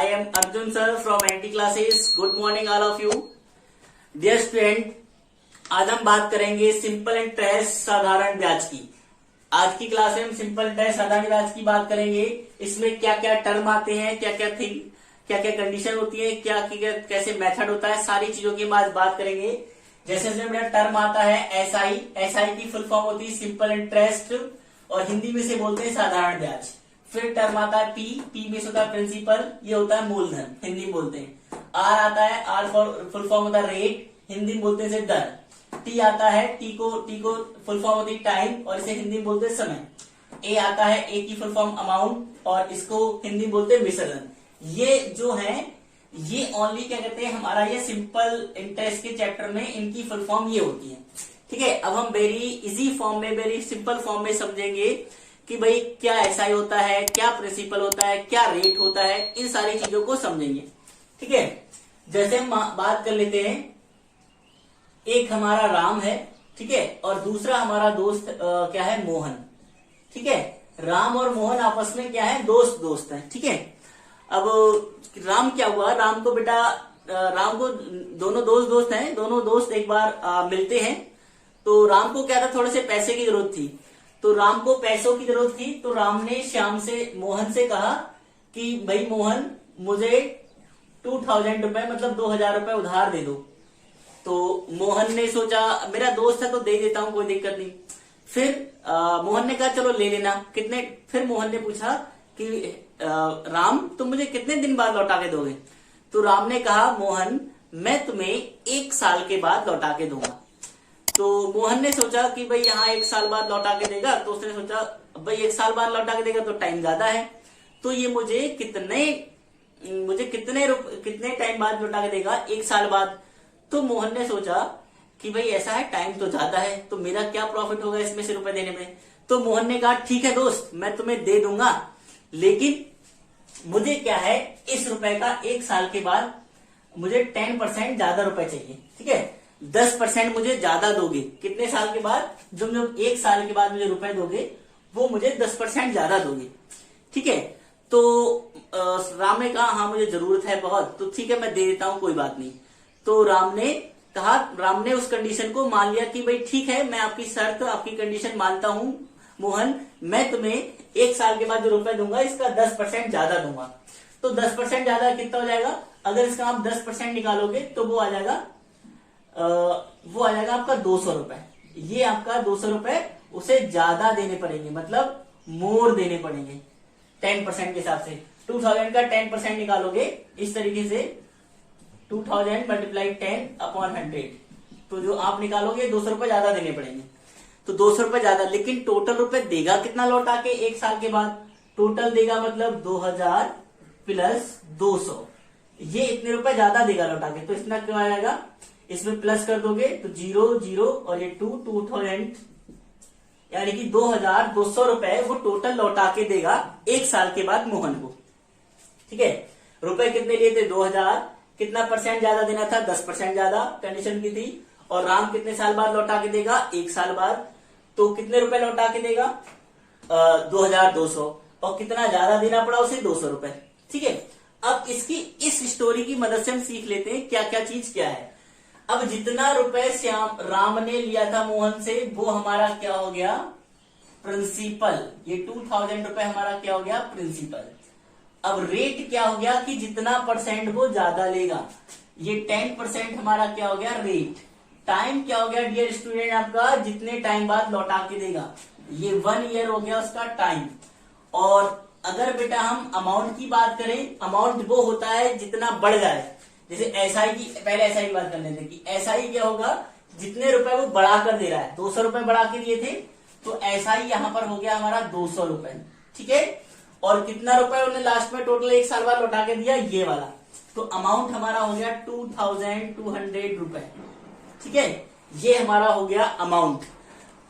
am Arjun sir from NT classes. Good morning all of you. Dear student, आज हम बात करेंगे simple interest साधारण ब्याज की। आज की क्लास में हम सिंपल इंटरेस्ट साधारण ब्याज की बात करेंगे। इसमें क्या क्या टर्म आते हैं, क्या क्या कंडीशन होती है, कैसे मेथड होता है, सारी चीजों की हम आज बात करेंगे। जैसे इसमें मेरा टर्म आता है एसआई। एसआई की फुल फॉर्म होती है सिंपल इंटरेस्ट और हिंदी में से बोलते हैं साधारण ब्याज। फिर टर्म आता है पी में से होता है प्रिंसिपल, ये होता है मूलधन, हिंदी में बोलते हैं। आर आता है, आर फुल फॉर्म होता है रेट, हिंदी में बोलते हैं दर। टी आता है, टी को फुल फॉर्म होती है टाइम और इसे हिंदी में बोलते हैं समय। ए आता है, ए की फुल फॉर्म अमाउंट और इसको हिंदी में बोलते हैं विसर्जन। ये जो है ये ओनली क्या कहते हैं, हमारा ये सिंपल इंटरेस्ट के चैप्टर में इनकी फुल फॉर्म ये होती है। ठीक है, अब हम वेरी इजी फॉर्म में, वेरी सिंपल फॉर्म में समझेंगे कि भाई क्या एसआई होता है, क्या प्रिंसिपल होता है, क्या रेट होता है, इन सारी चीजों को समझेंगे। ठीक है, जैसे हम बात कर लेते हैं, एक हमारा राम है, ठीक है, और दूसरा हमारा दोस्त क्या है, मोहन। ठीक है, राम और मोहन आपस में क्या है, दोस्त हैं। ठीक है, अब राम क्या हुआ, राम को बेटा राम को दोनों दोस्त हैं, दोनों दोस्त एक बार मिलते हैं। तो राम को क्या था, थोड़े से पैसे की जरूरत थी, तो राम को पैसों की जरूरत थी। तो राम ने मोहन से कहा कि भाई मोहन मुझे 2000 रुपए मतलब 2000 रुपए उधार दे दो। तो मोहन ने सोचा मेरा दोस्त है तो दे देता हूं, कोई दिक्कत नहीं। फिर मोहन ने कहा चलो ले लेना, कितने। फिर मोहन ने पूछा कि राम तुम मुझे कितने दिन बाद लौटा के दोगे। तो राम ने कहा मोहन मैं तुम्हें 1 साल के बाद लौटा के दूंगा। तो मोहन ने सोचा कि भाई यहाँ 1 साल बाद लौटा के देगा, तो उसने सोचा भाई 1 साल बाद लौटा के देगा तो टाइम ज्यादा है, तो ये मुझे कितने टाइम बाद लौटा के देगा, 1 साल बाद। तो मोहन ने सोचा कि भाई ऐसा है, टाइम तो ज्यादा है, तो मेरा क्या प्रॉफिट होगा इसमें से रुपए देने में। तो मोहन ने कहा ठीक है दोस्त, मैं तुम्हें दे दूंगा, लेकिन मुझे क्या है, इस रुपए का 1 साल के बाद मुझे 10% ज्यादा रुपए चाहिए। ठीक है, 10% मुझे ज्यादा दोगे, कितने साल के बाद, जो 1 साल के बाद मुझे रुपए दोगे वो मुझे 10% ज्यादा दोगे। ठीक है, तो राम ने कहा हाँ मुझे जरूरत है बहुत, तो ठीक है मैं दे देता हूं, कोई बात नहीं। तो राम ने उस कंडीशन को मान लिया कि भाई ठीक है, मैं आपकी शर्त, आपकी कंडीशन मानता हूं मोहन, मैं तुम्हें 1 साल के बाद जो रुपए दूंगा इसका 10% ज्यादा दूंगा। तो 10% ज्यादा कितना हो जाएगा, अगर इसका आप 10% निकालोगे तो वो आ जाएगा आपका 200 रुपए। ये आपका 200 रुपए उसे ज्यादा देने पड़ेंगे, मतलब मोर देने पड़ेंगे 10% के हिसाब से। 2000 का 10% निकालोगे इस तरीके से, 2000 मल्टीप्लाई 10/100, तो जो आप निकालोगे 200 रुपए ज्यादा देने पड़ेंगे। तो 200 रुपए ज्यादा, लेकिन टोटल रुपए देगा कितना लौटा के 1 साल के बाद, टोटल देगा मतलब 2000 प्लस 200, ये इतने रुपए ज्यादा देगा लौटा के। तो इतना क्यों आएगा, इसमें प्लस कर दोगे तो 0 और ये 2000, यानी कि 2200 रुपए वो टोटल लौटा के देगा 1 साल के बाद मोहन को। ठीक है, रुपए कितने लिए थे, 2000, कितना परसेंट ज्यादा देना था, 10% ज्यादा कंडीशन की थी। और राम कितने साल बाद लौटा के देगा, 1 साल बाद। तो कितने रुपए लौटा के देगा, 2200, और कितना ज्यादा देना पड़ा उसे, 200 रुपए। ठीक है, अब इस स्टोरी की मदद से हम सीख लेते हैं क्या क्या चीज क्या है। अब जितना रुपए राम ने लिया था मोहन से वो हमारा क्या हो गया, प्रिंसिपल। ये 2000 रुपए हमारा क्या हो गया, प्रिंसिपल। अब रेट क्या हो गया कि जितना परसेंट वो ज्यादा लेगा, ये 10% हमारा क्या हो गया, रेट। टाइम क्या हो गया डियर स्टूडेंट आपका, जितने टाइम बाद लौटा के देगा, ये 1 ईयर हो गया उसका टाइम। और अगर बेटा हम अमाउंट की बात करें, अमाउंट वो होता है जितना बढ़ जाए। जैसे एसआई की, पहले एसआई की बात कर लेते हैं कि एसआई क्या होगा, जितने रुपए वो बढ़ा कर दे रहा है, 200 रुपए बढ़ा के दिए थे, तो एसआई यहां पर हो गया हमारा 200 रुपए। ठीक है, और कितना रुपए उन्हें लास्ट में टोटल 1 साल बाद लौटा के दिया, ये वाला। तो अमाउंट हमारा हो गया 2200 रुपए। ठीक है, ये हमारा हो गया अमाउंट।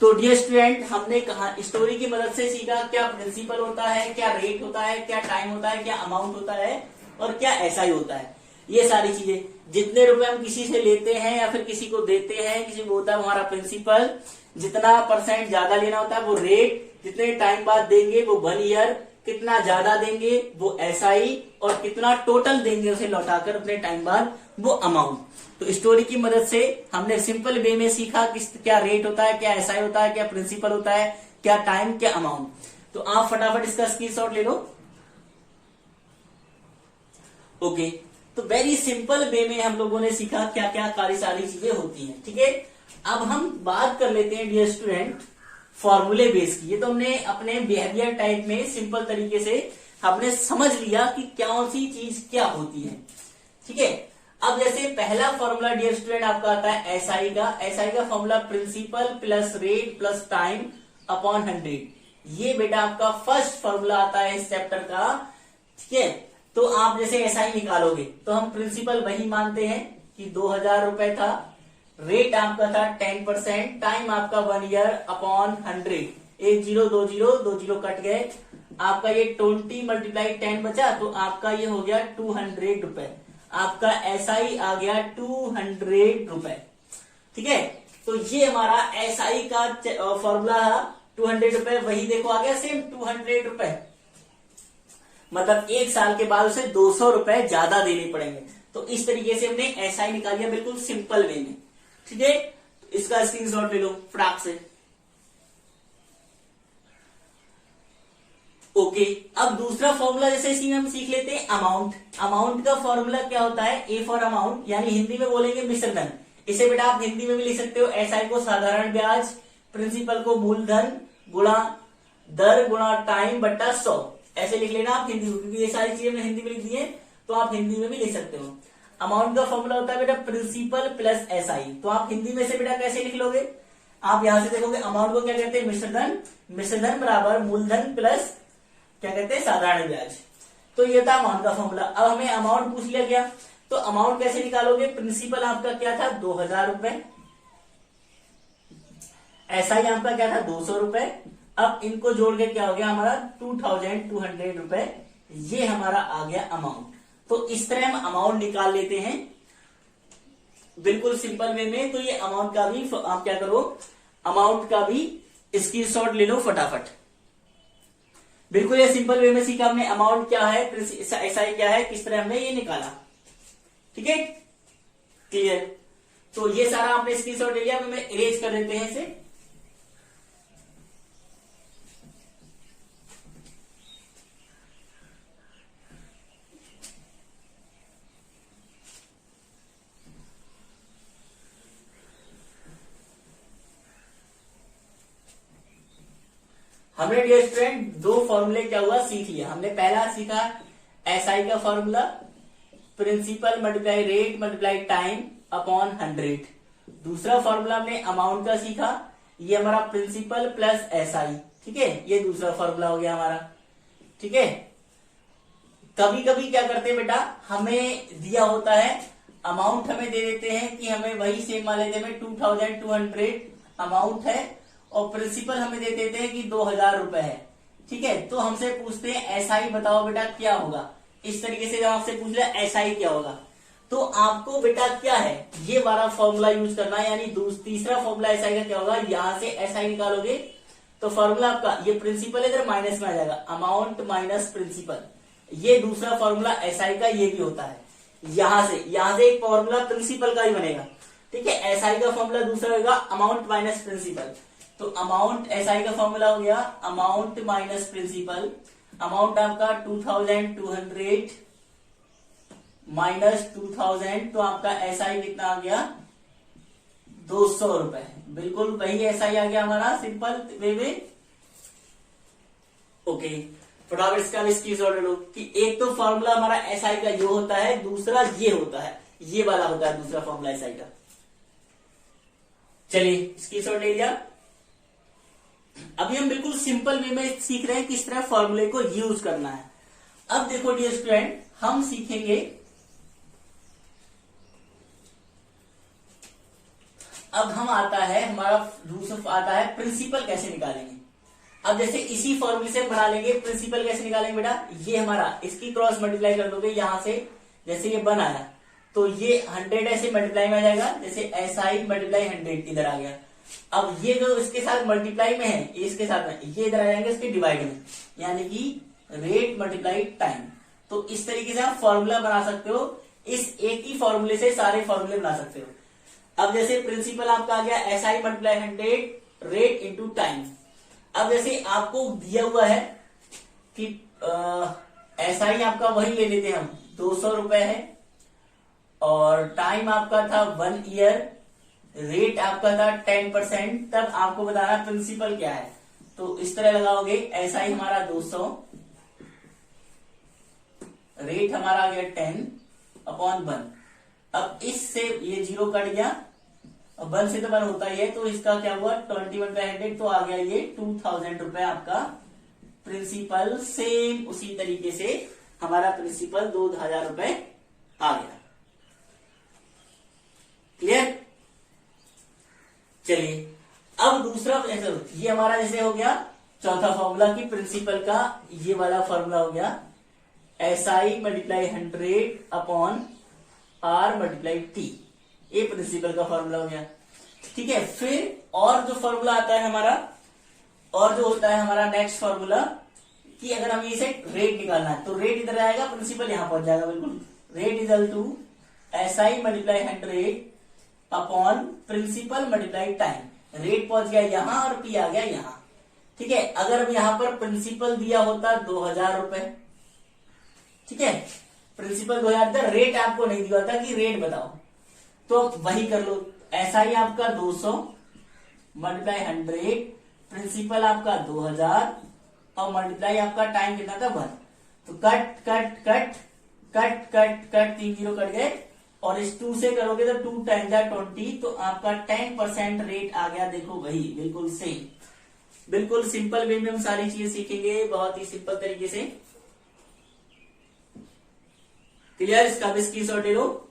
तो डियर स्टूडेंट, हमने कहा स्टोरी की मदद से सीखा क्या प्रिंसिपल होता है, क्या रेट होता है, क्या टाइम होता है, क्या अमाउंट होता है और क्या एसआई होता है। ये सारी चीजें, जितने रुपए हम किसी से लेते हैं या फिर किसी को देते हैं, किसी को होता है हमारा प्रिंसिपल, जितना परसेंट ज्यादा लेना होता है वो रेट, जितने टाइम बाद देंगे वो 1 ईयर, कितना ज्यादा देंगे वो एसआई, और कितना टोटल देंगे उसे लौटाकर अपने टाइम बाद वो अमाउंट। तो स्टोरी की मदद से हमने सिंपल वे में सीखा कि क्या रेट होता है, क्या एसआई होता है, क्या प्रिंसिपल होता है, क्या टाइम, क्या अमाउंट। तो आप फटाफट इसका स्क्रीनशॉट ले लो। ओके, तो वेरी सिंपल वे में हम लोगों ने सीखा क्या क्या सारी चीजें होती हैं। ठीक है, अब हम बात कर लेते हैं डियर स्टूडेंट फॉर्मूले बेस की। ये तो हमने अपने बिहेवियर टाइप में सिंपल तरीके से हमने समझ लिया कि कौन सी चीज क्या होती है। ठीक है, अब जैसे पहला फॉर्मूला डियर स्टूडेंट आपका आता है एसआई का। एसआई का formula principal plus rate plus time upon 100। ये बेटा आपका फर्स्ट फॉर्मूला आता है इस चैप्टर का। ठीक है, तो आप जैसे एसआई निकालोगे तो हम प्रिंसिपल वही मानते हैं कि 2000 रुपए था, रेट आपका था 10%, टाइम आपका 1 ईयर अपॉन 100। 1 0 2 0 2 0 कट गए, आपका ये 20 मल्टीप्लाई 10 बचा, तो आपका ये हो गया 200 रुपए। आपका एसआई आ गया 200 रुपए। ठीक है, तो ये हमारा एसआई का फॉर्मूला 200 रुपए, वही देखो आ गया सेम 200 रुपए। मतलब 1 साल के बाद उसे 200 रुपए ज्यादा देने पड़ेंगे। तो इस तरीके से हमने एसआई निकाल लिया बिल्कुल सिंपल वे में। ठीक है, तो इसका स्क्रीनशॉट ले लो फटाक से। ओके, अब दूसरा फॉर्मूला जैसे इसी में हम सीख लेते हैं अमाउंट। अमाउंट का फॉर्मूला क्या होता है? ए फॉर अमाउंट, यानी हिंदी में बोलेंगे मिश्र धन। इसे बेटा आप हिंदी में भी लिख सकते हो। एसआई को साधारण ब्याज, प्रिंसिपल को मूलधन गुणा दर गुणा टाइम बट्टा 100, ऐसे लिख लेना आप हिंदी में, क्योंकि ये सारी चीजें मैंने हिंदी में लिख दी है, तो आप हिंदी में भी लिख सकते हो। अमाउंट का फॉर्मूला होता है बेटा प्रिंसिपल प्लस एसआई। तो आप हिंदी में से बेटा कैसे लिख लोगे? आप यहां से देखोगे अमाउंट को क्या कहते हैं? मिश्रधन। मिश्रधन बराबर मूलधन प्लस क्या कहते हैं? साधारण ब्याज। तो ये था अमाउंट का फॉर्मूला। अब हमें अमाउंट पूछ लिया गया, तो अमाउंट कैसे निकालोगे? प्रिंसिपल आपका क्या था? 2000 रुपए। एसआई आपका क्या था? 200 रुपए। अब इनको जोड़ के क्या हो गया हमारा? 2200 रुपए। ये हमारा आ गया अमाउंट। तो इस तरह हम अमाउंट निकाल लेते हैं बिल्कुल सिंपल वे में। तो ये अमाउंट का भी आप क्या करो, अमाउंट का भी स्क्रीनशॉट ले लो फटाफट। बिल्कुल ये सिंपल वे में सीखा हमने अमाउंट क्या है, एसआई क्या है, किस तरह हमने ये निकाला। ठीक है, क्लियर? तो ये सारा आपने स्क्रीनशॉट ले लिया। हमें इरेज कर देते हैं इसे। हमने डियर स्टूडेंट 2 फॉर्मूले क्या हुआ सीख लिया। हमने पहला सीखा एसआई का formula principal multiply rate multiply time upon 100। दूसरा फॉर्मूला हमने अमाउंट का सीखा, ये हमारा प्रिंसिपल प्लस एसआई। ठीक है, ये दूसरा फॉर्मूला हो गया हमारा। ठीक है, कभी कभी क्या करते हैं बेटा, हमें दिया होता है अमाउंट, हमें दे देते हैं कि हमें वही सेम मान लेते हैं 2200 अमाउंट है, और प्रिंसिपल हमें दे देते हैं कि 2000 रुपए है। ठीक है, तो हमसे पूछते हैं एसआई बताओ बेटा क्या होगा। इस तरीके से जब आपसे पूछ लिया एसआई क्या होगा, तो आपको बेटा क्या है ये वाला फॉर्मूला यूज करना है। यानी तीसरा फॉर्मूला एसआई का क्या होगा, यहां से एसआई निकालोगे तो फॉर्मूला आपका ये प्रिंसिपल इधर माइनस में आ जाएगा, अमाउंट माइनस प्रिंसिपल। ये दूसरा फॉर्मूला एसआई का ये भी होता है। यहां से एक फॉर्मूला प्रिंसिपल का ही बनेगा। ठीक है, एसआई का फॉर्मूला दूसरा होगा अमाउंट माइनस प्रिंसिपल। तो अमाउंट एसआई का फॉर्मूला हो गया अमाउंट माइनस प्रिंसिपल। अमाउंट आपका 2200 माइनस 2000, तो आपका एसआई कितना आ गया? 200 रुपए। बिल्कुल वही एसआई आ गया हमारा सिंपल वे में। ओके, फटाफट इसका भी स्क्रीनशॉट ले लो कि एक तो फॉर्मूला हमारा एसआई का ये होता है, दूसरा ये होता है, ये वाला होता है दूसरा फॉर्मूला एसआई का। चलिए स्क्रीनशॉट ले लिया। अभी हम बिल्कुल सिंपल वे में सीख रहे हैं किस तरह फॉर्मूले को यूज करना है। अब देखो डियर स्टूडेंट, हम सीखेंगे अब हम आता है हमारा दूसरा आता है प्रिंसिपल कैसे निकालेंगे। अब जैसे इसी फॉर्मूले से बना लेंगे प्रिंसिपल कैसे निकालेंगे बेटा, ये हमारा इसकी क्रॉस मल्टीप्लाई कर दोगे यहां से, जैसे ये बन आया तो ये 100 ऐसे मल्टीप्लाई में आ जाएगा, जैसे एसआई मल्टीप्लाई 100 इधर आ गया। अब ये जो इसके साथ मल्टीप्लाई में है, इसके साथ में ये इधर आ जाएंगे इसके डिवाइड में, यानी कि रेट मल्टीप्लाई टाइम। तो इस तरीके से आप फॉर्मूला बना सकते हो, इस एक ही फॉर्मूले से सारे फॉर्मूले बना सकते हो। अब जैसे प्रिंसिपल आपका आ गया SI multiply 100 rate into time. अब जैसे आपको दिया हुआ है कि SI आपका वही ले लेते हैं हम 200 रुपए है, और टाइम आपका था 1 ईयर, रेट आपका था 10%, तब आपको बताना प्रिंसिपल क्या है। तो इस तरह लगाओगे, SI हमारा 200, रेट हमारा आ गया 10/1। अब इससे ये 0 कट गया, अब 1 से तो 1 होता ही है, तो इसका क्या हुआ 21/100, तो आ गया ये 2000 रुपए आपका प्रिंसिपल। सेम उसी तरीके से हमारा प्रिंसिपल 2000 रुपए आ गया। क्लियर? चलिए अब दूसरा, ये हमारा जैसे हो गया चौथा फॉर्मूला की प्रिंसिपल का, ये वाला फॉर्मूला हो गया SI multiply 100/R multiply T, ये प्रिंसिपल का फॉर्मूला हो गया। ठीक है, फिर और जो फॉर्मूला आता है हमारा, और जो होता है हमारा नेक्स्ट फॉर्मूला, कि अगर हमें इसे रेट निकालना है तो रेट इधर आएगा, प्रिंसिपल यहां पहुंच जाएगा बिल्कुल। Rate equal to SI multiply 100 principal multiply time. Rate पहुंच गया यहां और P आ गया यहां। ठीक है, अगर अब यहां पर प्रिंसिपल दिया होता 2000 रुपए, ठीक है, प्रिंसिपल 2000 था, रेट आपको नहीं दिया था कि रेट बताओ, तो वही कर लो। SI आपका 200 मल्टीप्लाई 100, प्रिंसिपल आपका 2000 और मल्टीप्लाई आपका टाइम कितना था 1। तो cut cut cut cut cut cut 3 0 cut गए, और इस 2 से करोगे तो 2 टाइम 20, तो आपका 10% रेट आ गया। देखो वही बिल्कुल सेम, बिल्कुल सिंपल वे में हम सारी चीजें सीखेंगे, बहुत ही सिंपल तरीके से। क्लियर? इसका भी स्क्रीनशॉट ले लो।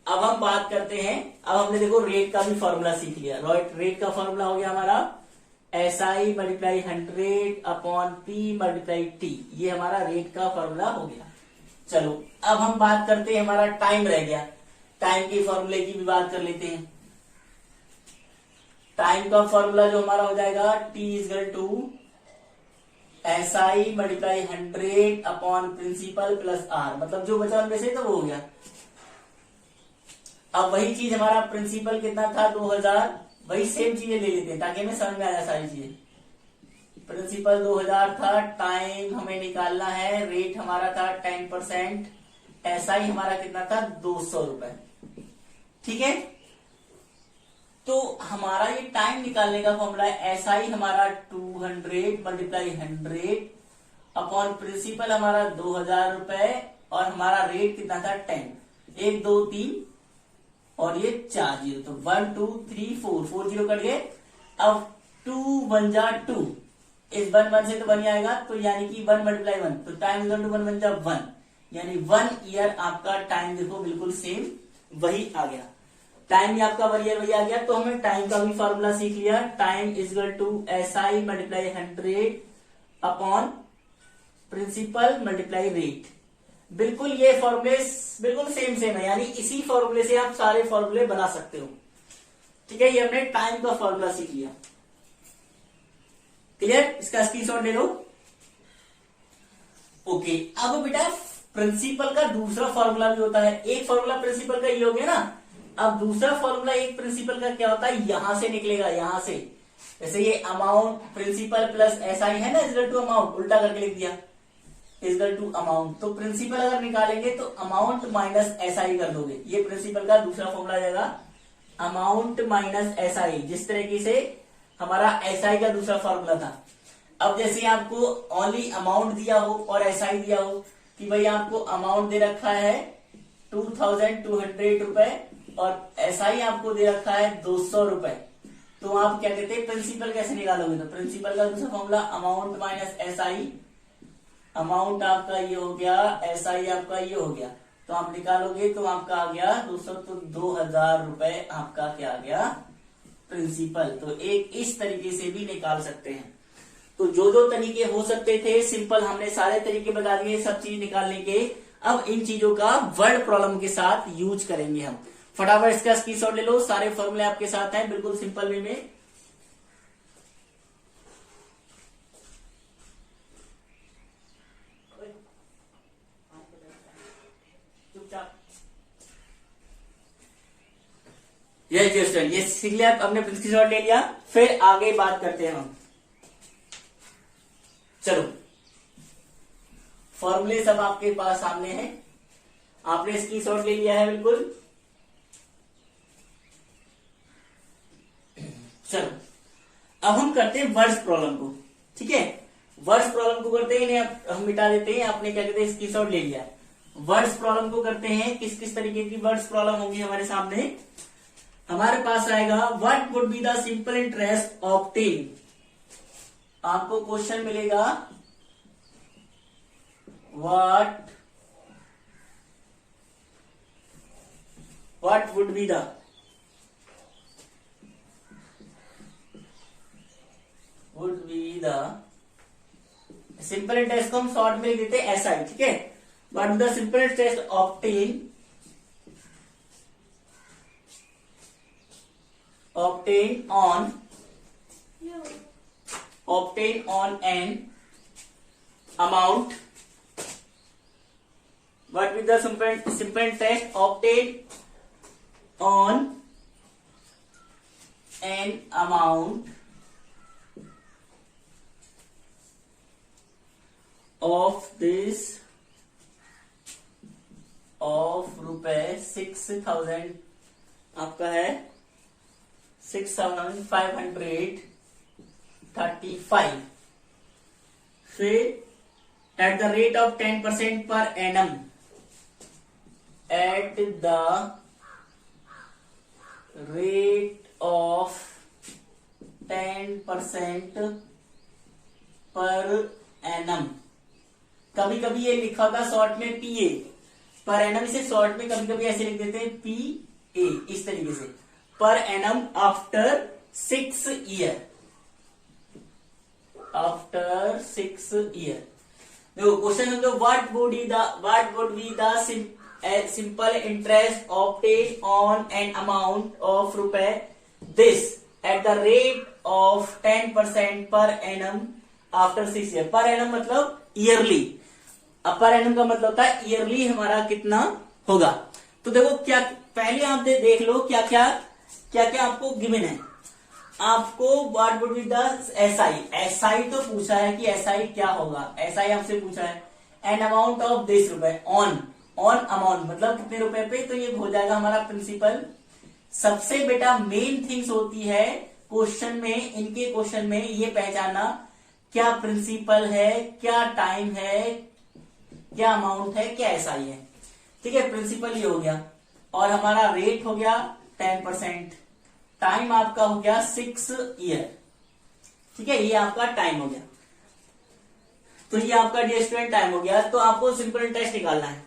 अब हम बात करते हैं, अब हमने देखो रेट का भी फॉर्मूला सीख लिया। रेट का फॉर्मूला हो गया हमारा SI multiply 100/P multiply T, ये हमारा रेट का फॉर्मूला हो गया। चलो अब हम बात करते हैं, हमारा टाइम रह गया, टाइम के फॉर्मूले की भी बात कर लेते हैं। टाइम का फॉर्मूला जो हमारा हो जाएगा T equal to SI multiply 100 principal plus R, मतलब जो बचा उनमें से तो वो हो गया। अब वही चीज हमारा प्रिंसिपल कितना था 2000, वही सेम चीजें ले लेते हैं ताकि हमें समझ में आ जाए सारी चीजें। प्रिंसिपल 2000 था, टाइम हमें निकालना है, रेट हमारा था 10%, SI हमारा कितना था 200 रुपए। ठीक है, तो हमारा ये टाइम निकालने का फॉर्मूला है SI हमारा 200 मल्टीप्लाई 100 प्रिंसिपल हमारा 2000 रुपए, और हमारा रेट कितना था 10। 1 2 3 और ये 4 0, तो 1 2 3 4 0 कट गए। अब 2 1 जा 2, इस 1 से तो 1 ही आएगा, तो यानी कि 1 मल्टीप्लाई 1, तो टाइम इक्वल टू 1 1 जा 1, यानी 1 ईयर आपका टाइम देखो बिल्कुल सेम वही आ गया। टाइम भी आपका 1 ईयर वही आ गया। तो हमने टाइम का भी फॉर्मूला सीख लिया, time equal to SI multiply 100 principal multiply rate. बिल्कुल ये फॉर्मूले बिल्कुल सेम है, यानी इसी फॉर्मूले से आप सारे फॉर्मूले बना सकते हो। ठीक है, ये हमने टाइम का फॉर्मूला सीख लिया। क्लियर? इसका स्क्रीनशॉट ले लो। ओके, अब बेटा प्रिंसिपल का दूसरा फॉर्मूला भी होता है। एक फॉर्मूला प्रिंसिपल का ये हो गया ना, अब दूसरा फॉर्मूला एक प्रिंसिपल का क्या होता है, यहां से निकलेगा, यहां से। जैसे ये अमाउंट प्रिंसिपल प्लस SI है ना, इक्वल टू अमाउंट, उल्टा करके लिख दिया, इक्वल टू अमाउंट। तो प्रिंसिपल अगर निकालेंगे तो अमाउंट माइनस SI कर दोगे, ये प्रिंसिपल का दूसरा फॉर्मूला आ जाएगा, अमाउंट माइनस SI, जिस तरीके से हमारा SI का दूसरा फॉर्मूला था। अब जैसे आपको ओनली अमाउंट दिया हो और SI दिया हो, कि भाई आपको अमाउंट दे रखा है 2200 रुपए और SI आपको दे रखा है 200 रुपए, तो आप क्या कहते हैं प्रिंसिपल कैसे निकालोगे? तो प्रिंसिपल का दूसरा formula amount minus SI, amount आपका ये हो गया, SI आपका ये हो गया, तो आप निकालोगे तो आपका आ गया 200, तो 2000 रुपए आपका क्या आ गया प्रिंसिपल। तो एक इस तरीके से भी निकाल सकते हैं। तो जो जो तरीके हो सकते थे सिंपल, हमने सारे तरीके बता दिए सब चीज निकालने के। अब इन चीजों का वर्ड प्रॉब्लम के साथ यूज करेंगे हम। फटाफट इसका स्क्रीनशॉट ले लो, सारे फॉर्मूले आपके साथ हैं बिल्कुल सिंपल वे में। यस डियर स्टूडेंट, ये सीख लिया, हमने स्क्रीनशॉट ले लिया। फिर आगे बात करते हैं हम। चलो, फॉर्मूले सब आपके पास सामने हैं, आपने स्क्रीनशॉट ले लिया है बिल्कुल। चलो, अब हम करते हैं वर्ड्स प्रॉब्लम को। ठीक है, वर्ड्स प्रॉब्लम को करते हैं, इन्हें हम मिटा देते हैं। आपने क्या कहते हैं, स्क्रीनशॉट ले लिया। वर्ड्स प्रॉब्लम को करते हैं। किस किस तरीके की वर्ड्स प्रॉब्लम होंगी हमारे सामने? हमारे पास आएगा what would be the simple interest obtain. आपको क्वेश्चन मिलेगा what would be the simple interest को हम शॉर्ट में लिख देते हैं SI। ठीक है, what would the simple interest obtain on an amount. What will the simple interest obtained on an amount of रुपए 6,000, आपका है 6,535, फिर eight the rate of 10% per annum, eight the rate of 10% per annum. कभी कभी ये लिखा होगा short में PA पर एनम, इसे शॉर्ट में कभी कभी ऐसे लिख देते हैं PA, इस तरीके से, पर annum after 6 year. After 6 year. देखो क्वेश्चन समझो, what would be the simple interest obtain on an amount of रुपए this at the rate of 10% per annum after 6 year. Per annum मतलब ईयरली, अपर एनम का मतलब होता है ईयरली हमारा कितना होगा। तो देखो, क्या पहले आप देख लो क्या क्या आपको गिवन है। आपको what would be the SI तो पूछा है कि SI क्या होगा। SI आपसे पूछा है एन अमाउंट ऑफ दिस रुपए, ऑन अमाउंट मतलब कितने रुपए पे, तो ये हो जाएगा हमारा प्रिंसिपल। सबसे बेटा मेन थिंग्स होती है क्वेश्चन में, इनके क्वेश्चन में ये पहचानना क्या प्रिंसिपल है, क्या टाइम है, क्या अमाउंट है, क्या SI है। ठीक है, प्रिंसिपल ये हो गया, और हमारा रेट हो गया 10%, टाइम आपका हो गया 6 ईयर। ठीक है, ये आपका टाइम हो गया। तो ये आपका डियर स्टूडेंट टाइम हो गया। तो आपको सिंपल इंटरेस्ट निकालना है।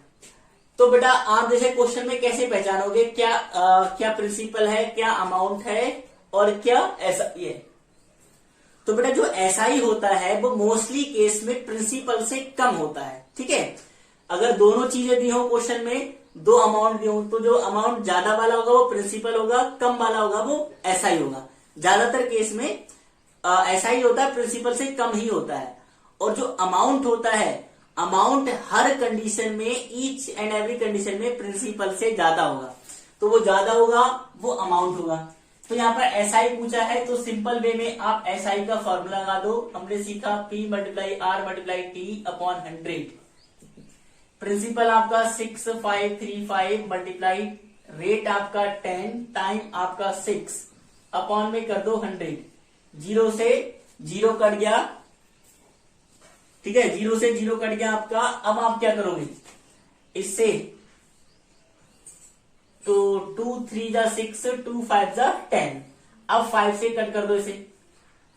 तो बेटा आप जैसे क्वेश्चन में कैसे पहचानोगे क्या प्रिंसिपल है, क्या अमाउंट है, और क्या SI है। तो बेटा जो SI होता है वो मोस्टली केस में प्रिंसिपल से कम होता है। ठीक है, अगर दोनों चीजें दी हो क्वेश्चन में, दो अमाउंट दी हो, तो जो अमाउंट ज्यादा वाला होगा वो प्रिंसिपल होगा, कम वाला होगा वो SI होगा। ज्यादातर केस में SI होता है, प्रिंसिपल से कम ही होता है। और जो अमाउंट होता है, अमाउंट हर कंडीशन में, ईच एंड एवरी कंडीशन में प्रिंसिपल से ज्यादा होगा। तो वो ज्यादा होगा वो अमाउंट होगा। तो यहाँ पर SI पूछा है, तो सिंपल वे में आप SI का फॉर्मूला लगा दो। हमने सीखा P × R × T upon 100। Principal आपका 6535 मल्टीप्लाई रेट आपका 10, टाइम आपका 6, अपॉन में कर दो 100। 0 से 0 कट गया। ठीक है, 0 से 0 कट गया आपका। अब आप क्या करोगे इससे, तो 2 3 जा 6, 2 5 जा 10। अब 5 से कट कर दो इसे,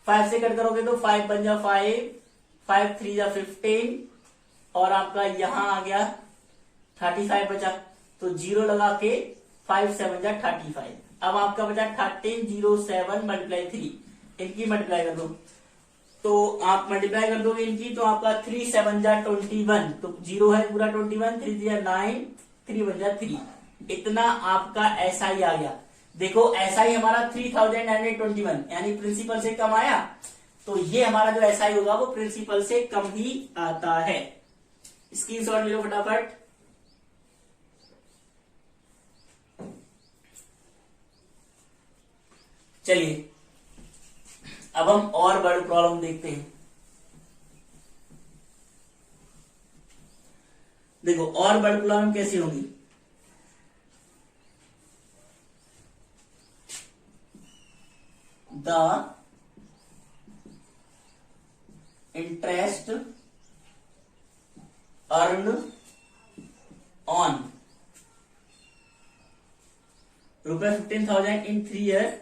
5 से कट करोगे तो 5 बन जा 5, 5 3 जा 15, और आपका यहां आ गया 35 बचा। तो 0 लगा के 5 7 जा 35। अब आपका बचा 1307 मल्टीप्लाई 3, इनकी मल्टीप्लाई कर दो। तो आप मल्टीप्लाई कर दोगे इनकी, तो आपका 3 7 जा 21, तो 0 है पूरा 21, 3 जा 9, 3 1 जा 3। इतना आपका SI आ गया। देखो SI हमारा 3921, यानी प्रिंसिपल से कम आया। तो ये हमारा जो SI होगा वो प्रिंसिपल से कम ही आता है। स्क्रीनशॉट ले लो फटाफट। चलिए अब हम और बड़ी प्रॉब्लम देखते हैं। देखो और बड़ी प्रॉब्लम कैसी होगी। द इंटरेस्ट अर्न ऑन रुपए 15,000 इन 3 ईयर,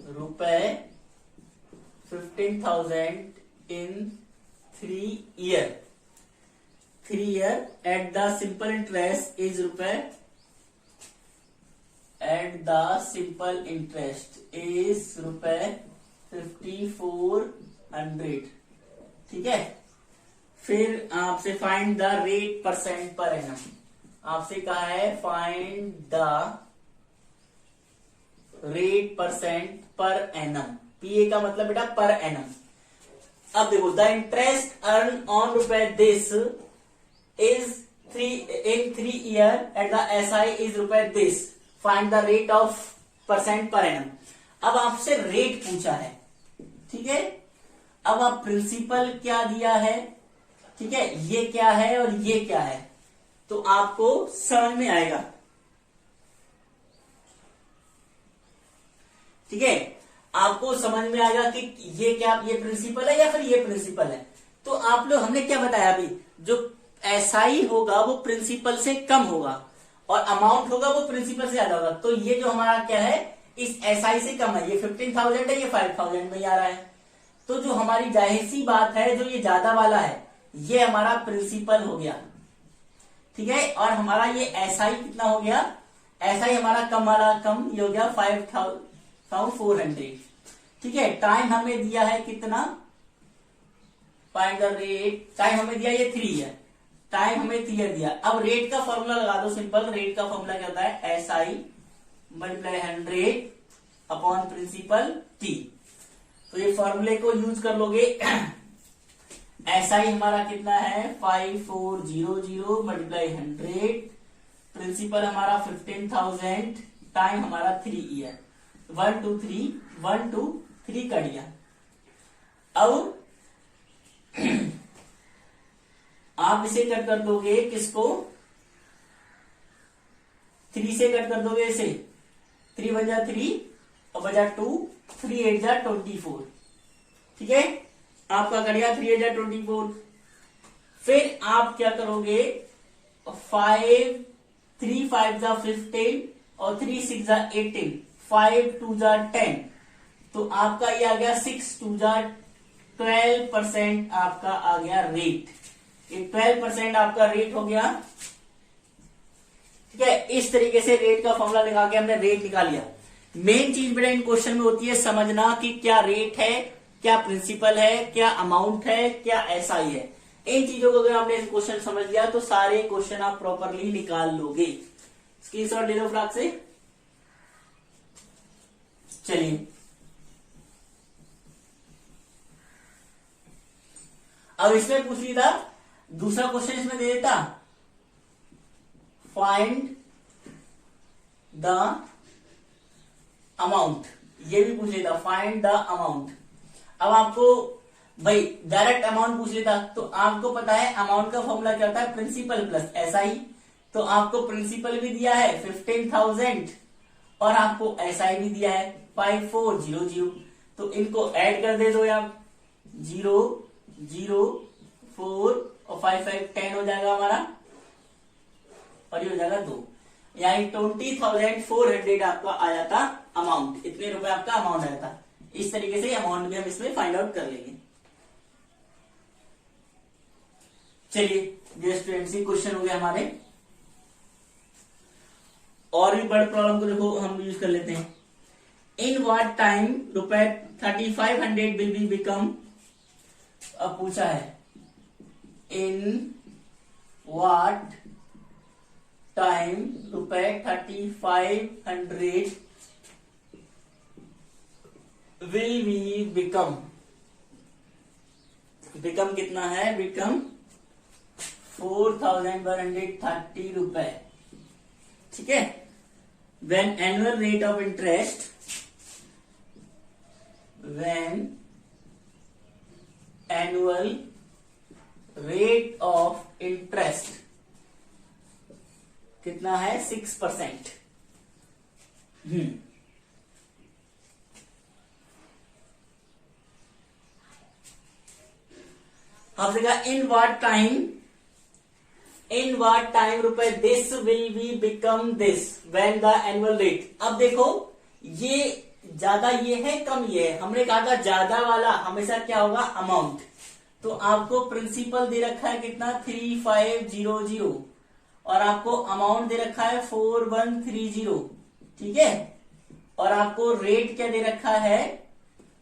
रुपए 15,000 in 3 year, 3 year at the simple interest is रुपए, at the simple interest is रुपए 5,400। ठीक है, फिर आपसे find the rate percent per annum, आपसे कहा है find the rate percent per annum, PA का मतलब बेटा पर एनम। अब देखो द इंटरेस्ट अर्न ऑन रुपए this is 3 year at the SI is रुपए this, find the rate of percent per annum. अब आपसे रेट पूछा है, ठीक है। अब आप प्रिंसिपल क्या दिया है, ठीक है, ये क्या है और ये क्या है, तो आपको समझ में आएगा। ठीक है, आपको समझ में आएगा कि ये क्या, ये प्रिंसिपल है या फिर ये प्रिंसिपल है। तो आप लोग, हमने क्या बताया अभी, जो एसआई होगा वो प्रिंसिपल से कम होगा और अमाउंट होगा वो प्रिंसिपल से ज्यादा होगा। तो ये जो हमारा क्या है, इस एसआई से कम है, ये 15,000 है, ये 5,000 में ही आ रहा है। तो जो हमारी जाहिर सी बात है, जो ये ज्यादा वाला है ये हमारा प्रिंसिपल हो गया, ठीक है। और हमारा ये एसआई कितना हो गया, एसआई हमारा कम वाला कम, ये हो गया 5,400। ठीक है, टाइम हमें दिया है कितना, फाइंड द रेट, टाइम हमें दिया ये 3 है, टाइम हमें 3 ईयर दिया। अब रेट का फॉर्मूला लगा दो, सिंपल रेट का फॉर्मूला क्या होता है, SI multiply 100 upon principal T. तो ये फॉर्मूले को यूज कर लोगे। एसआई हमारा कितना है 5,400 मल्टीप्लाई 100, प्रिंसिपल हमारा 15,000, टाइम हमारा 3 ईयर, 1 2 3 कर दिया। अब आप इसे कट कर दोगे, किसको, 3 से कट कर दोगे इसे, 3 बजा 3 और बजा 2, 3 8 जा 24। ठीक है, आपका कट गया 3 8 जा 24। फिर आप क्या करोगे, 3 5 जा 15 और 3 6 जा 18, 5 2 जा 10, तो आपका ये आ गया 6 2 जा 12% आपका आ गया रेट। ये 12% आपका रेट हो गया। ठीक है, इस तरीके से रेट का फॉर्मूला लगा के हमने रेट निकाल लिया। मेन चीज बेटा इन क्वेश्चन में होती है समझना कि क्या रेट है, क्या प्रिंसिपल है, क्या अमाउंट है, क्या एसआई है। इन चीजों को अगर आपने इस क्वेश्चन समझ लिया तो सारे क्वेश्चन आप प्रॉपरली निकाल लोगे। स्क्रीनशॉट ले लो फ्राक से। चलिए अब इसमें पूछ लिया था, दूसरा क्वेश्चन इसमें दे देता, फाइंड द अमाउंट, ये भी पूछ लेता फाइंड द अमाउंट। अब आपको भाई डायरेक्ट अमाउंट पूछ लेता, तो आपको पता है अमाउंट का फॉर्मूला क्या होता है, प्रिंसिपल प्लस एसआई। तो आपको प्रिंसिपल भी दिया है 15,000 और आपको एसआई भी दिया है 5,400, तो इनको ऐड कर दे दो यार, 0 0 4 और 5 5 10 हो जाएगा हमारा, और ये हो जाएगा 2, यानी 20,400 आपका आ जाता अमाउंट, इतने रुपए आपका अमाउंट आया था। इस तरीके से अमाउंट भी हम इसमें फाइंड आउट कर लेंगे। चलिए ये स्टूडेंट्स क्वेश्चन हो गए हमारे। और भी बड़े प्रॉब्लम को देखो हम यूज कर लेते हैं। इन व्हाट टाइम रुपए 3,500 विल बी बिकम, अब पूछा है इन व्हाट टाइम रुपए 3,500 विल बी बिकम, बिकम कितना है, बिकम 4,130 रुपए। ठीक है, when annual rate of interest when annual rate of interest कितना है 6%। अब देखा इन व्हाट टाइम रुपए this will be become this when the annual rate. अब देखो ये ज्यादा ये है कम ये है, हमने कहा था ज्यादा वाला हमेशा क्या होगा अमाउंट। तो आपको प्रिंसिपल दे रखा है कितना 3500 और आपको अमाउंट दे रखा है 4130, ठीक है। और आपको रेट क्या दे रखा है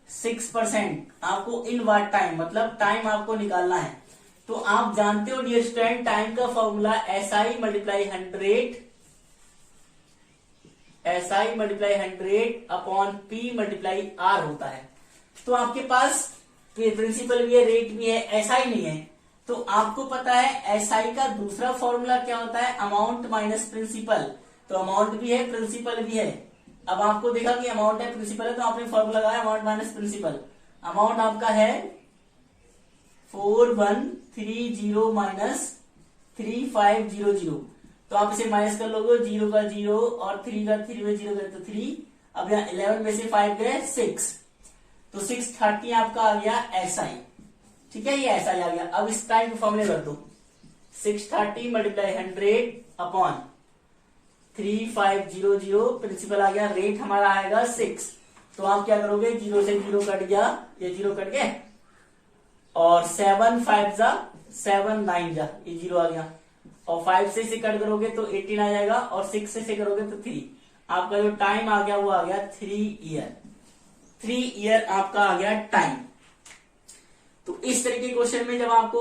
6%। आपको इन व्हाट टाइम मतलब टाइम आपको निकालना है। तो आप जानते हो डियर स्टूडेंट टाइम का formula SI multiply 100 upon P multiply R होता है। तो आपके पास प्रिंसिपल भी है रेट भी है SI नहीं है। तो आपको पता है SI का दूसरा फॉर्मूला क्या होता है अमाउंट माइनस प्रिंसिपल। तो अमाउंट भी है प्रिंसिपल भी है। अब आपको देखा कि अमाउंट है प्रिंसिपल है तो आपने फॉर्मूला लगाया अमाउंट माइनस प्रिंसिपल। अमाउंट आपका है 4130 माइनस 3500। तो आप इसे माइनस कर लोगे 0 का 0 और 3 का 3 में 0 गए तो 3। अब यहाँ 11 में से 5 गए 6 तो 630 आपका आ गया SI, ठीक है। ये SI आ गया। अब इस टाइम के फॉर्मूले कर दो 630 मल्टीप्लाई 100 अपॉन 3500 प्रिंसिपल आ गया। रेट हमारा आएगा 6। तो आप क्या करोगे 0 से 0 कट गया, ये 0 कट गया और 7 5 जा 7 9 जा ये 0 आ गया और 5 से इसे कट करोगे तो 18 आ जाएगा और 6 से इसे करोगे तो 3। आपका जो टाइम आ गया वो आ गया 3 ईयर आपका आ गया टाइम। तो इस तरीके के क्वेश्चन में जब आपको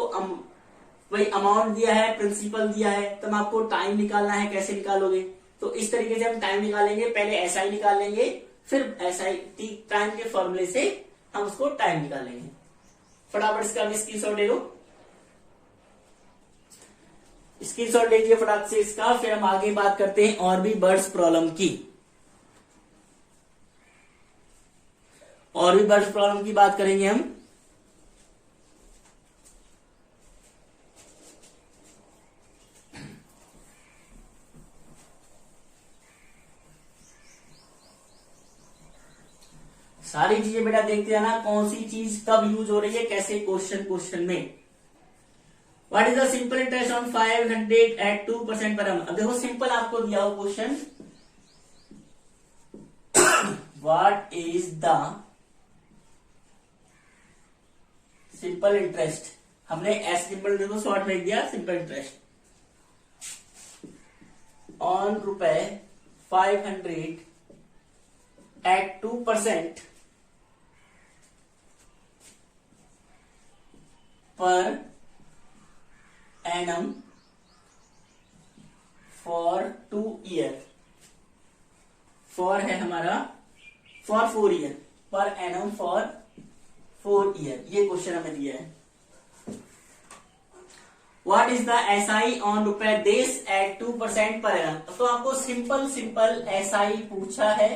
वही अमाउंट दिया है प्रिंसिपल दिया है तब आपको टाइम निकालना है। कैसे निकालोगे तो इस तरीके से हम टाइम निकालेंगे। पहले SI निकाल लेंगे फिर SI टाइम के फॉर्मूले से हम उसको टाइम निकालेंगे। फटाफट इसका भी स्क्रीनशॉट ले लो, स्क्रीनशॉट लीजिए फटाफट से इसका। फिर हम आगे बात करते हैं और भी बर्ड्स प्रॉब्लम की। और भी बर्ड्स प्रॉब्लम की बात करेंगे हम। सारी चीजें बेटा देखते जाना कौन सी चीज कब यूज हो रही है कैसे क्वेश्चन में। What is the simple interest on 500 at 2% per annum। अब देखो सिंपल आपको दिया हो question what is the simple interest. हमने एस सिंपल देखो शॉर्ट में दिया सिंपल इंटरेस्ट ऑन रुपए 500 at 2% per annum for 2 year. For है हमारा for 4 year per annum for 4 year. ये क्वेश्चन हमें दिया है। What is the SI on रुपए दिस एट 2% पर एनम। तो आपको सिंपल SI पूछा है।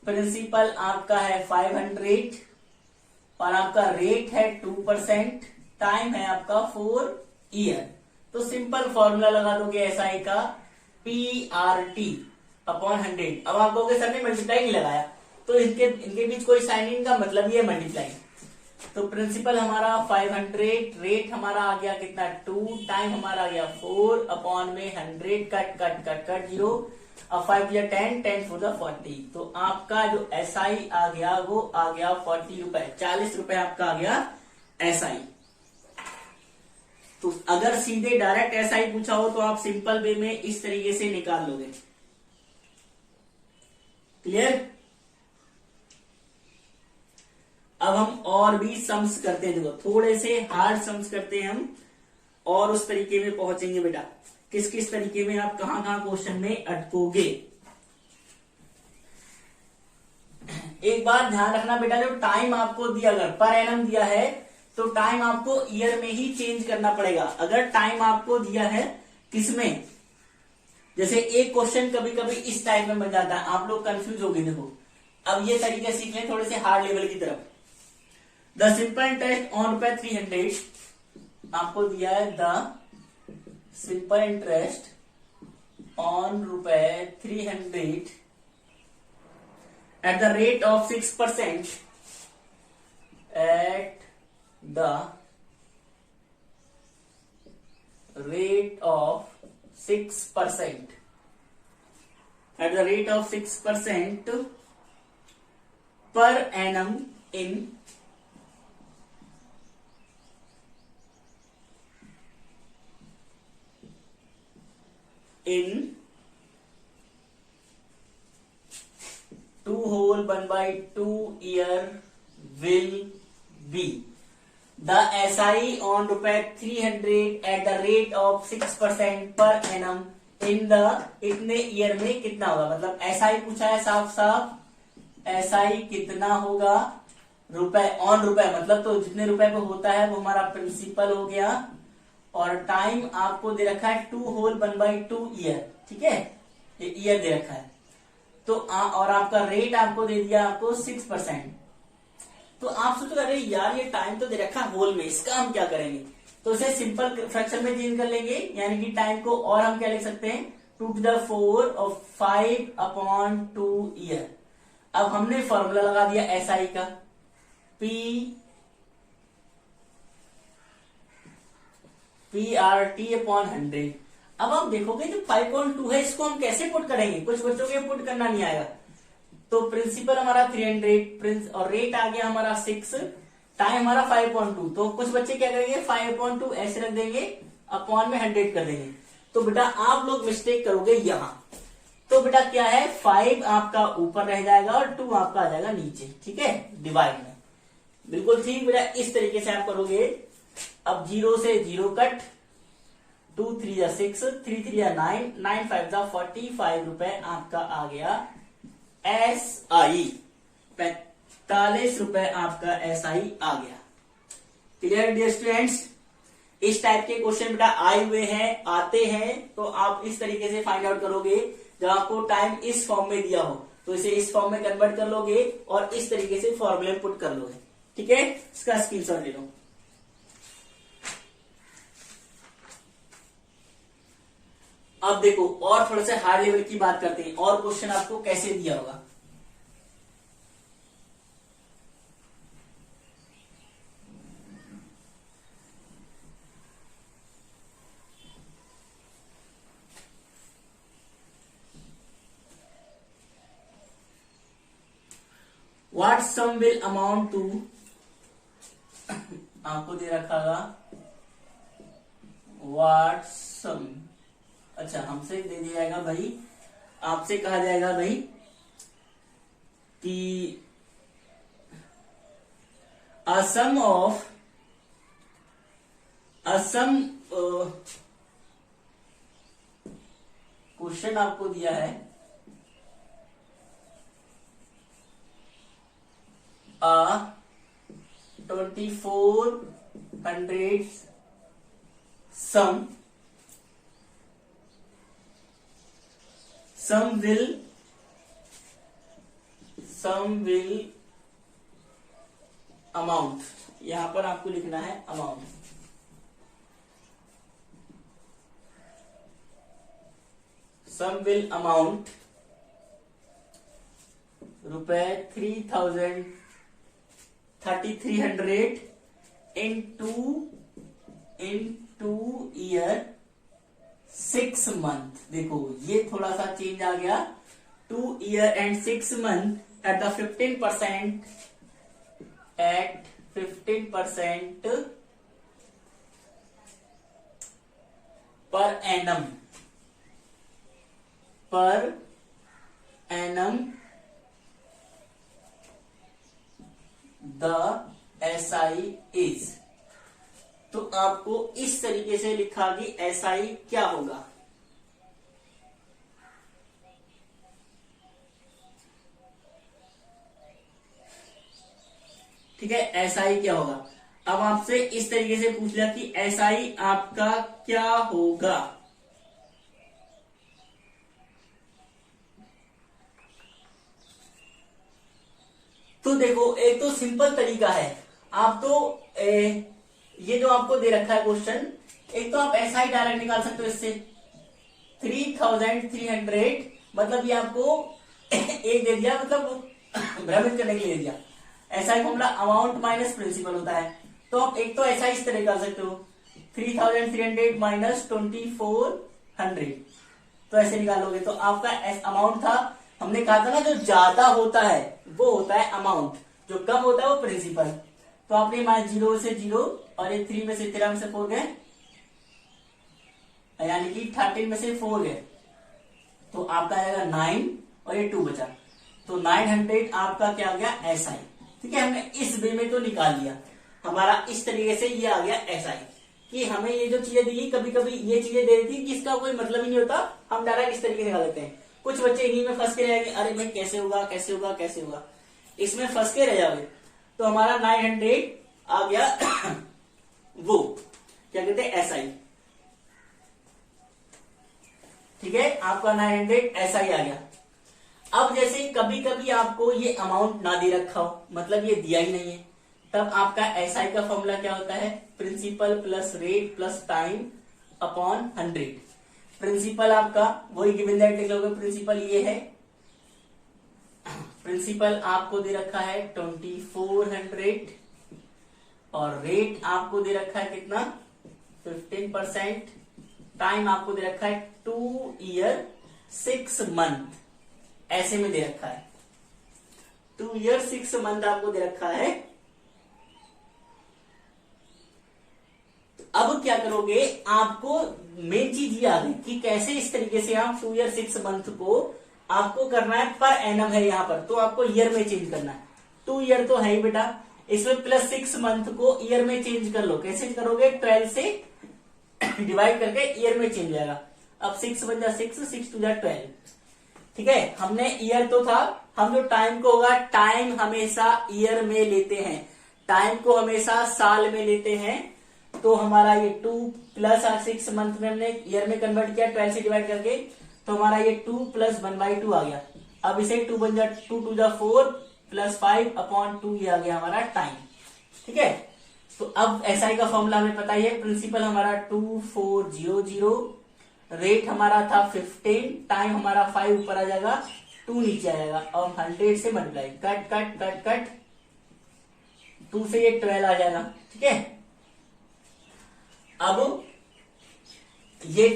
प्रिंसिपल आपका है 500 और आपका रेट है 2%, टाइम है आपका 4 ईयर। तो सिंपल फॉर्मूला लगा दोगे SI का PRT अपॉन 100। अब आप कहोगे सर ने मल्टीप्लाई नहीं लगाया तो इनके बीच कोई साइन इन का मतलब ही है मल्टीप्लाई। तो प्रिंसिपल हमारा 500, रेट हमारा आ गया कितना 2, टाइम हमारा आ गया 4 अपॉन में 100 कट कट कट कट 0। अब 5 या 10 10 4 40। तो आपका जो SI आ गया वो आ गया 40 रुपए, 40 रुपए आपका आ गया SI। तो अगर सीधे डायरेक्ट SI पूछा हो तो आप सिंपल वे में इस तरीके से निकाल लोगे। क्लियर। अब हम और भी सम्स करते हैं। देखो थोड़े से हार्ड सम्स करते हैं हम और उस तरीके में पहुंचेंगे बेटा किस किस तरीके में आप कहां कहां क्वेश्चन में अटकोगे। एक बात ध्यान रखना बेटा जो टाइम आपको दिया अगर पर एनम दिया है तो टाइम आपको ईयर में ही चेंज करना पड़ेगा। अगर टाइम आपको दिया है किसमें जैसे एक क्वेश्चन कभी कभी इस टाइप में बन जाता है आप लोग कंफ्यूज हो गए। देखो अब ये तरीके सीख लें थोड़े से हार्ड लेवल की तरफ। द सिंपल इंटरेस्ट ऑन ₹300 आपको दिया है, the simple interest on ₹300 at the rate of 6%, at the rate of 6%, at the rate of 6% per annum in 1/2 year will be the SI on ₹300 at the rate of 6% per annum in the इतने year में कितना होगा, मतलब SI पूछा है साफ साफ, SI कितना होगा रुपए ऑन रुपए, मतलब तो जितने रुपए पे होता है वो हमारा प्रिंसिपल हो गया, और टाइम आपको दे रखा है 1/2 ईयर, ठीक है, ये ईयर दे रखा है। तो और आपका रेट आपको दे दिया आपको 6%। तो आप सोचो अरे यार ये टाइम तो दे रखा है होल में, इसका हम क्या करेंगे, तो इसे सिंपल फ्रैक्शन में चेंज कर लेंगे, यानी कि टाइम को और हम क्या लिख सकते हैं 2⁴ और 5/2 ईयर। अब हमने फॉर्मूला लगा दिया SI का, PRT/100। अब आप देखोगे जो 5.2 है इसको हम कैसे पुट करेंगे, कुछ बच्चों के पुट करना नहीं आएगा। तो प्रिंसिपल हमारा 300 और रेट आ गया हमारा 6, टाइम हमारा 5.2, तो कुछ बच्चे क्या करेंगे 5.2 ऐसे रख देंगे, अपॉन में 100 कर देंगे। तो बेटा आप लोग मिस्टेक करोगे यहां, तो बेटा क्या है 5 आपका ऊपर रह जाएगा और 2 आपका आ जाएगा नीचे, ठीक है, डिवाइड में। बिल्कुल ठीक बेटा, इस तरीके से आप करोगे। अब 0 से 0 कट, 2 3 6, 3 3 9, 9 5 45 रुपए आपका आ गया SI, 45 रुपए आपका SI आ गया। क्लियर डियर स्टूडेंट्स, इस टाइप के क्वेश्चन बेटा आए हुए हैं, आते हैं, तो आप इस तरीके से फाइंड आउट करोगे। जब आपको टाइम इस फॉर्म में दिया हो तो इसे इस फॉर्म में कन्वर्ट कर लोगे और इस तरीके से फॉर्मूले में पुट कर लोगे, ठीक है, इसका स्क्रीनशॉट ले लो। अब देखो और थोड़ा सा हार्ड लेवल की बात करते हैं, और क्वेश्चन आपको कैसे दिया होगा। What sum will amount to, आपको दे रखा था what sum, अच्छा हमसे दे दिया जाएगा भाई, आपसे कहा जाएगा भाई कि a sum क्वेश्चन आपको दिया है a 2400 sum will amount, यहां पर आपको लिखना है amount, sum will amount ₹3300 into year 6 month। देखो ये थोड़ा सा चेंज आ गया, 2 year and 6 month at the 15% per annum the SI is। तो आपको इस तरीके से लिखा कि SI क्या होगा, ठीक है, SI क्या होगा। अब आपसे इस तरीके से पूछ लिया कि SI आपका क्या होगा, देखो एक तो सिंपल तरीका है, आप तो ये जो आपको दे रखा है क्वेश्चन, एक तो आप ऐसा ही डायरेक्ट निकाल सकते हो इससे 3300, मतलब ये आपको एक दे दिया, मतलब भ्रमित करने के लिए दे दिया। ऐसा ही फॉर्मूला अमाउंट माइनस प्रिंसिपल होता है, तो आप एक तो ऐसा इस तरह निकाल सकते हो 3300 माइनस 2400, तो ऐसे निकालोगे तो आपका अमाउंट था। हमने कहा था ना जो ज्यादा होता है वो होता है अमाउंट, जो कम होता है वो प्रिंसिपल। तो आपने माइनस 0 से 0 और ये 3 में से 13 में से 4 गए, यानी कि 13 में से 4 गए, तो आपका आएगा 9 और ये 2 बचा, तो 900 आपका क्या आ गया SI। ठीक है, हमने इस वे में तो निकाल लिया, हमारा इस तरीके से ये आ गया SI कि हमें ये जो चीजें दी, कभी कभी ये चीजें दे दी कि इसका कोई मतलब ही नहीं होता, हम डायरेक्ट इस तरीके से निकाल लेते हैं। कुछ बच्चे इन्हीं में फंस के रहेंगे, अरे भाई कैसे होगा कैसे होगा कैसे होगा, इसमें फंस के रह जाओगे। तो हमारा 900 आ गया वो क्या कहते हैं SI। ठीक है, आपका 900 SI आ गया। अब जैसे कभी कभी आपको ये अमाउंट ना दे रखा हो, मतलब ये दिया ही नहीं है, तब आपका SI का फॉर्मूला क्या होता है, principal plus rate plus time upon 100। Principal आपका वही गिवन दैट लिख लोगे, प्रिंसिपल ये है, प्रिंसिपल आपको दे रखा है 2400 और रेट आपको दे रखा है कितना 15%, टाइम आपको दे रखा है 2 ईयर 6 मंथ, ऐसे में दे रखा है 2 ईयर 6 मंथ आपको दे रखा है। अब क्या करोगे, आपको मेन चीज ये आ गई कि कैसे इस तरीके से आप 2 ईयर 6 मंथ को आपको करना है, पर एनम है यहाँ पर, तो आपको ईयर में चेंज करना है। 2 ईयर तो है ही बेटा, इसमें प्लस 6 मंथ को ईयर में चेंज कर लो। कैसे करोगे, 12 से डिवाइड करके ईयर में चेंज हो जाएगा। अब 6 बन जा 6, 6 टू जा 12। ठीक है, हमने ईयर तो था, हम जो टाइम को होगा, टाइम हमेशा ईयर में लेते हैं, टाइम को हमेशा साल में लेते हैं, तो हमारा ये 2 प्लस 6 मंथ में हमने ईयर में कन्वर्ट किया 12 से डिवाइड करके, तो हमारा ये 2 प्लस 1/2 आ गया। अब इसे 2 बन जा 2 टू जा 4 प्लस 5 अपॉन 2, ये आ गया हमारा टाइम। ठीक है, तो अब SI का फॉर्मूला हमें पता ही है, प्रिंसिपल हमारा 2400, रेट हमारा था 15, टाइम हमारा 5 ऊपर आ जाएगा, 2 नीचे आ जाएगा और 100 से multiply, cut cut cut cut, 2 से ये 12 आ जाएगा। ठीक है, अब ये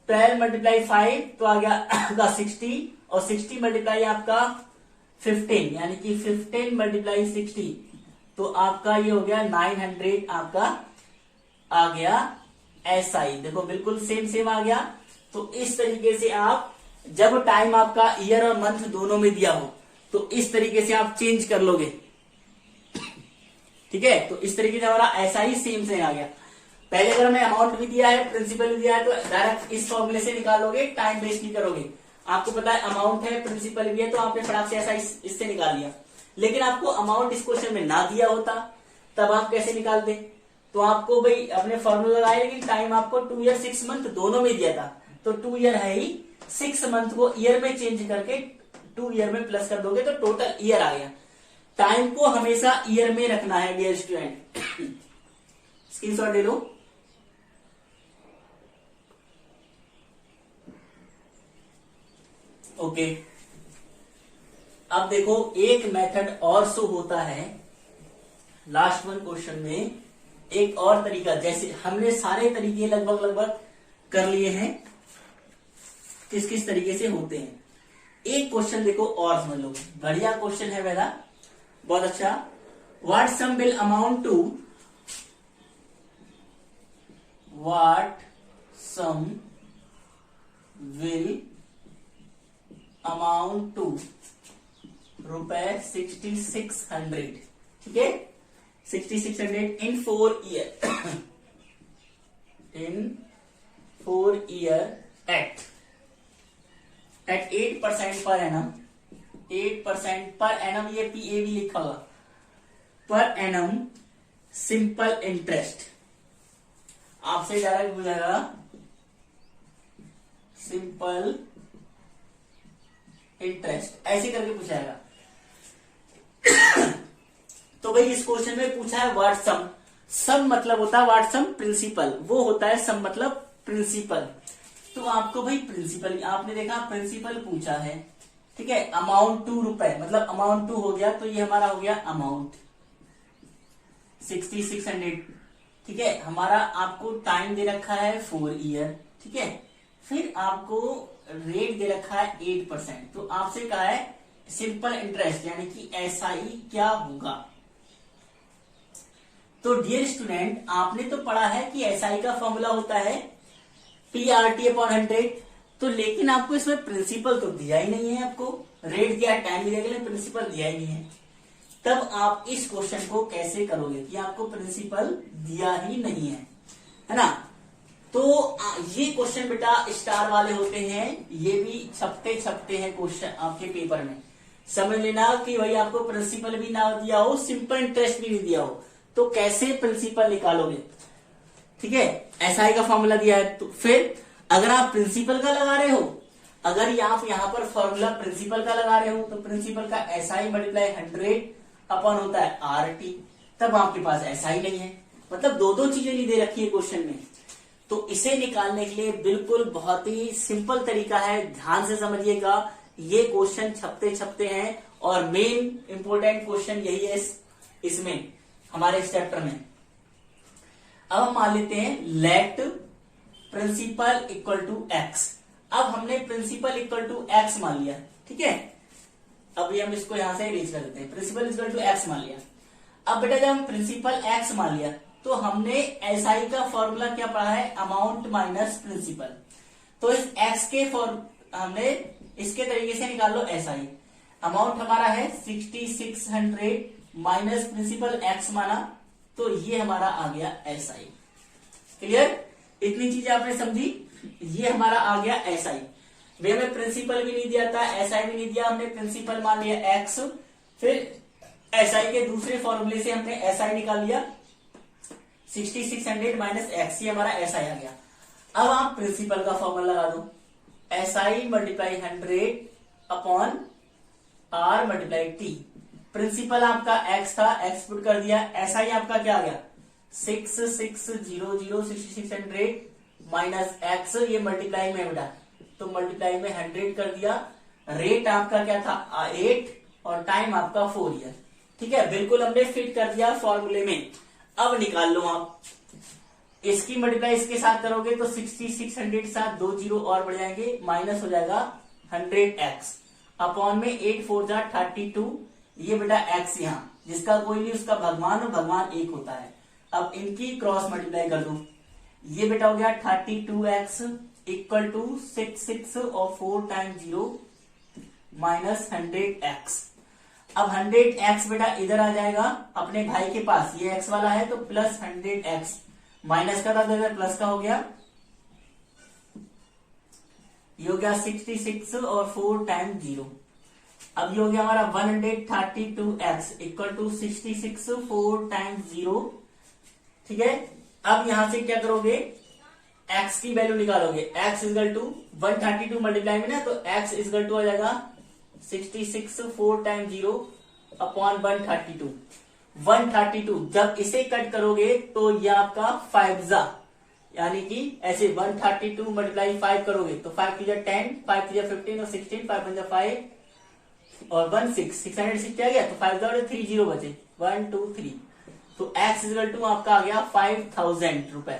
12 मल्टीप्लाई 5 तो आ गया आपका 60 और 60 मल्टीप्लाई आपका 15, यानी कि 15 मल्टीप्लाई 60, तो आपका ये हो गया 900 आपका आ गया SI। देखो बिल्कुल सेम आ गया। तो इस तरीके से आप जब टाइम आपका ईयर और मंथ दोनों में दिया हो तो इस तरीके से आप चेंज कर लोगे। ठीक है, तो इस तरीके से हमारा SI सेम आ गया। पहले अगर हमें अमाउंट भी दिया है प्रिंसिपल भी दिया है तो डायरेक्ट इस फॉर्मूले से निकालोगे, टाइम वेस्ट नहीं करोगे। आपको पता है अमाउंट है प्रिंसिपल भी है तो आपने फटाक से SI इससे निकाल लिया। लेकिन आपको अमाउंट इस क्वेश्चन में ना दिया होता तब आप कैसे निकालते, तो आपको भाई अपने फॉर्मूला लगाए, लेकिन टाइम आपको 2 ईयर 6 मंथ दोनों में दिया था, तो 2 ईयर है ही, 6 मंथ को ईयर में चेंज करके 2 ईयर में प्लस कर दोगे तो टोटल ईयर आ गया। टाइम को हमेशा ईयर में रखना है डियर स्टूडेंट, स्क्रीनशॉट ले लो। ओके, अब देखो एक मेथड और शो होता है लास्ट वन क्वेश्चन में, एक और तरीका। जैसे हमने सारे तरीके लगभग कर लिए हैं किस किस तरीके से होते हैं। एक क्वेश्चन देखो और समझ लो, बढ़िया क्वेश्चन है बेटा, बहुत अच्छा। What sum will amount to, what sum will amount to ₹6600। ठीक है, 6600 in 4 year in 4 year at 8% per annum, 8% per annum, ये PA भी लिखा होगा, पर annum सिंपल इंटरेस्ट। आपसे डायरेक्ट पूछेगा सिंपल इंटरेस्ट, ऐसे करके पूछाएगा। तो भाई इस क्वेश्चन में पूछा है व्हाट सम। सम मतलब होता है व्हाट सम प्रिंसिपल, वो होता है सम मतलब प्रिंसिपल। तो आपको भाई प्रिंसिपल, आपने देखा प्रिंसिपल पूछा है, ठीक है। अमाउंट 2 रुपए, मतलब अमाउंट 2 हो गया, तो ये हमारा हो गया अमाउंट 6600, ठीक है। हमारा आपको टाइम दे रखा है 4 ईयर, ठीक है। फिर आपको रेट दे रखा है 8%। तो आपसे कहा है सिंपल इंटरेस्ट यानी कि एसआई क्या होगा। तो डियर स्टूडेंट, आपने तो पढ़ा है कि एसआई का फॉर्मूला होता है PRT अपॉन 100। तो लेकिन आपको इसमें प्रिंसिपल तो दिया ही नहीं है, आपको रेट दिया, टाइम दिया, लेकिन प्रिंसिपल दिया ही नहीं है। तब आप इस क्वेश्चन को कैसे करोगे कि आपको प्रिंसिपल दिया ही नहीं है ना। तो ये क्वेश्चन बेटा स्टार वाले होते हैं, ये भी छपते छपते हैं क्वेश्चन आपके पेपर में। समझ लेना कि भाई आपको प्रिंसिपल भी ना दिया हो, सिंपल इंटरेस्ट भी नहीं दिया हो, तो कैसे प्रिंसिपल निकालोगे, ठीक है। एसआई का फॉर्मूला दिया है, तो फिर अगर आप प्रिंसिपल का लगा रहे हो, अगर आप यहां पर फॉर्मूला प्रिंसिपल का लगा रहे हो, तो प्रिंसिपल का एसआई मल्टीप्लाई 100 अपन होता है RT। तब आपके पास एसआई नहीं है, मतलब दो दो चीजें नहीं दे रखी है क्वेश्चन में। तो इसे निकालने के लिए बिल्कुल बहुत ही सिंपल तरीका है, ध्यान से समझिएगा। ये क्वेश्चन छपते छपते हैं और मेन इंपोर्टेंट क्वेश्चन यही है इसमें हमारे इस चैप्टर में। अब हम मान लेते हैं let principal equal to x. अब हमने प्रिंसिपल इक्वल टू एक्स मान लिया, ठीक है। अभी हम इसको यहां से इरेज कर देते हैं, प्रिंसिपल इक्वल टू एक्स मान लिया। अब बेटा जब हम प्रिंसिपल एक्स मान लिया, तो हमने एसआई का फॉर्मूला क्या पढ़ा है, अमाउंट माइनस प्रिंसिपल। तो इस एक्स के हमने इसके तरीके से निकाल लो एसआई। अमाउंट हमारा है 6600 माइनस प्रिंसिपल एक्स माना, तो ये हमारा आ गया एसआई। क्लियर, इतनी चीजें आपने समझी। ये हमारा आ गया एसआई। वे हमें प्रिंसिपल भी नहीं दिया था, एसआई भी नहीं दिया, हमने प्रिंसिपल मान लिया एक्स, फिर एसआई के दूसरे फॉर्मूले से हमने एसआई निकाल लिया 6600 माइनस एक्स, ये हमारा एसआई आ गया। अब आप प्रिंसिपल का फॉर्मूला लगा दो, SI multiply 100 upon R multiply T. Principal आपका एक्स था, एक्स पुट कर दिया, एसआई आपका क्या आ गया 6600 6600 माइनस एक्स, ये मल्टीप्लाई में बेटा, तो मल्टीप्लाई में 100 कर दिया। रेट आपका क्या था 8 और टाइम आपका 4 ईयर, ठीक है। बिल्कुल हमने फिट कर दिया फॉर्मूले में। अब निकाल लो आप, इसकी मल्टीप्लाई इसके साथ करोगे तो 6600 के साथ 2 जीरो और बढ़ जाएंगे, माइनस हो जाएगा 100x अपॉन में 8 4 जा 32, ये बेटा x यहाँ, जिसका कोई नहीं उसका भगवान और भगवान एक होता है। अब इनकी क्रॉस मल्टीप्लाई कर दो, ये बेटा हो गया 32x इक्वल टू 66 और 4 टाइम 0 माइनस 100x। अब 100x बेटा इधर आ जाएगा अपने भाई के पास, ये x वाला है तो प्लस 100x, माइनस का था तो प्लस का हो गया, ये हो गया 66 और 4 टाइम 0। अब ये हो गया हमारा 132x इक्वल टू 66 4 टाइम 0, ठीक है। अब यहां से क्या करोगे, x की वैल्यू निकालोगे, x इजगल टू 132 मल्टीप्लाई में ना, तो x इजगल टू आ जाएगा 66 4 टाइम 0 अपॉन 132। जब इसे कट करोगे तो ये आपका 5 जा, यानी कि ऐसे 132 मल्टीप्लाई 5 करोगे तो 5 की 10, 5 की 15 और 16, 5 बन 5 और 1 6, 660 आ गया, तो 5 जा 3 जीरो बचे 1 2 3, तो x इजगल टू आपका आ गया 5000 रुपए।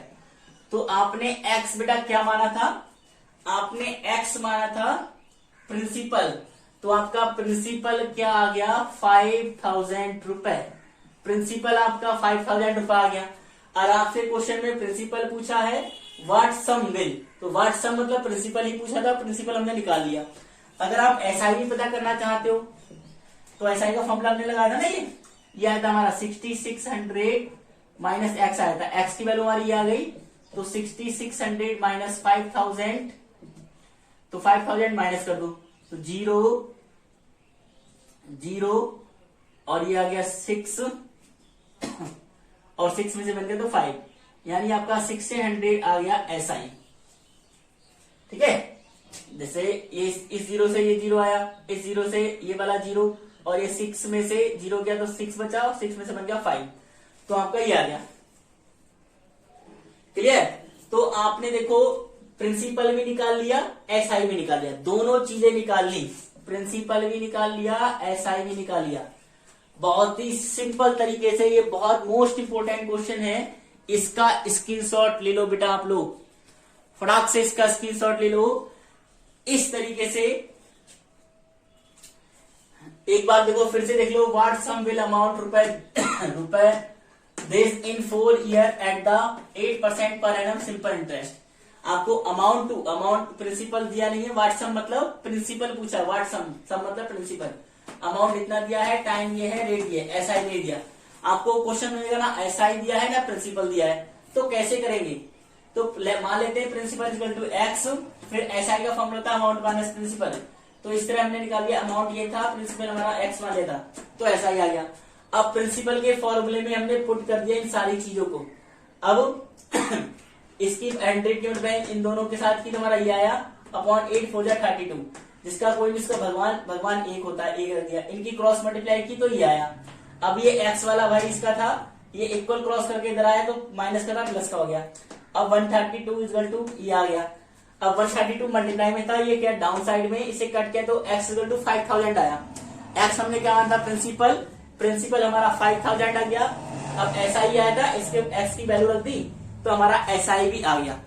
तो आपने x बेटा क्या माना था, आपने x माना था प्रिंसिपल, तो आपका प्रिंसिपल क्या आ गया 5000 रुपए। प्रिंसिपल आपका 5000 रुपए आ गया। और आपसे क्वेश्चन में प्रिंसिपल पूछा है व्हाट सम विल, तो व्हाट सम मतलब प्रिंसिपल ही पूछा था, प्रिंसिपल हमने निकाल लिया। अगर आप एसआई भी पता करना चाहते हो तो एसआई का फॉर्मूला हमने लगाया था ना, ये आया था हमारा 6600 माइनस एक्स आया था, एक्स की वैल्यू हमारी ये आ गई, तो 6600 माइनस 5000, तो 5000 माइनस कर दो तो 0 0 और ये आ गया 6 और 6 में से बन गया तो 5, यानी आपका 6 से 100 आ गया एसआई, ठीक है। जैसे ये इस 0 से ये 0 आया, इस 0 से ये वाला 0, और ये 6 में से 0 गया तो 6 बचा और 6 में से बन गया 5, तो आपका ये आ गया। क्लियर? तो आपने देखो प्रिंसिपल भी निकाल लिया, एसआई भी निकाल लिया, दोनों चीजें निकाल ली, प्रिंसिपल भी निकाल लिया, एसआई भी निकाल लिया। बहुत ही सिंपल तरीके से, ये बहुत मोस्ट इंपोर्टेंट क्वेश्चन है, इसका स्क्रीनशॉट ले लो बेटा आप लोग, फटाक से इसका स्क्रीनशॉट ले लो। इस तरीके से एक बार देखो, फिर से देख लो, व्हाट सम विल अमाउंट रुपए this in 4 year at the 8% per annum simple interest. आपको अमाउंट प्रिंसिपल दिया नहीं है, व्हाट सम मतलब प्रिंसिपल पूछा, व्हाट सम मतलब प्रिंसिपल, अमाउंट इतना दिया है, टाइम ये है, रेट ये, एसआई नहीं दिया। आपको क्वेश्चन मिलेगा ना एसआई दिया है ना प्रिंसिपल दिया है, तो कैसे करेंगे? तो मान लेते हैं प्रिंसिपल इक्वल टू एक्स, फिर एसआई का फॉर्मूला था अमाउंट माइनस प्रिंसिपल, तो इस तरह हमने निकाल लिया, अमाउंट ये था, प्रिंसिपल हमारा एक्स मान लेता, तो ऐसा ही आ गया। अब प्रिंसिपल के फॉर्मूले में हमने पुट कर दिया इन सारी चीजों को। अब इसकी एंट्री बैंक इन दोनों के साथ की हमारा ये आया अपॉन 8 4 32, जिसका कोई भी इसका भगवान एक होता है, एक रख दिया, इनकी क्रॉस मल्टीप्लाई की तो ये आया। अब ये एक्स वाला भाई इसका था, ये इक्वल क्रॉस करके इधर आया तो माइनस का था प्लस का हो गया। अब 132 इक्वल टू ये आ गया। अब 132 मल्टीप्लाई में था, ये क्या डाउन साइड में इसे कट किया तो x इक्वल टू 5000 आया। x हमने क्या माना था प्रिंसिपल हमारा 5000 आ गया। अब SI आया था, इसके x की वैल्यू रख दी तो हमारा SI भी आ गया।